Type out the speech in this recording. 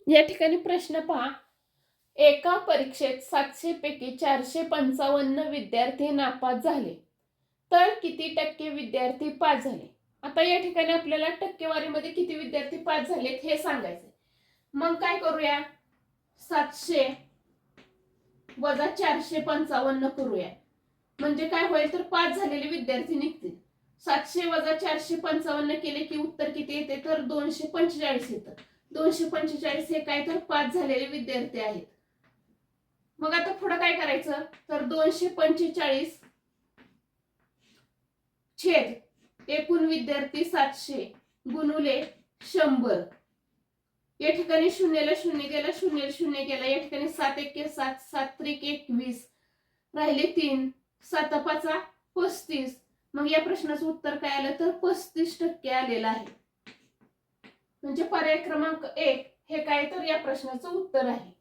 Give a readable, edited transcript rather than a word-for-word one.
या ठिकाणी प्रश्न पहा, एका परीक्षेत 700 पैकी 455 विद्यार्थी नापास झाले तर किती टक्के विद्यार्थी पास झाले? आता या ठिकाणी आपल्याला टक्केवारीमध्ये किती विद्यार्थी पास झालेत हे सांगायचं. मग काय करूया, 700 वजा 455 करूया. म्हणजे काय होईल तर पास झालेले विद्यार्थी निघतील. 700 वजा 455 केले की उत्तर किती येते तर 245 येतं. 245 हे काय तर पास झालेले विद्यार्थी आहेत. मग आता पुढे काय करायचं तर 245 छेद एकूण विद्यार्थी 700 गुणुले 100. या ठिकाणी शून्याला शून्य गेला, शून्याला शून्य गेला. या ठिकाणी 7 एके 7, 7 त्रिक 21, राहिले 3, 7 पाचा 35. मग या प्रश्नाचं उत्तर काय आलं तर 35% आलेलं आहे. म्हणजे पर्याय क्रमांक 1 हे काय तर या प्रश्नाचं उत्तर आहे.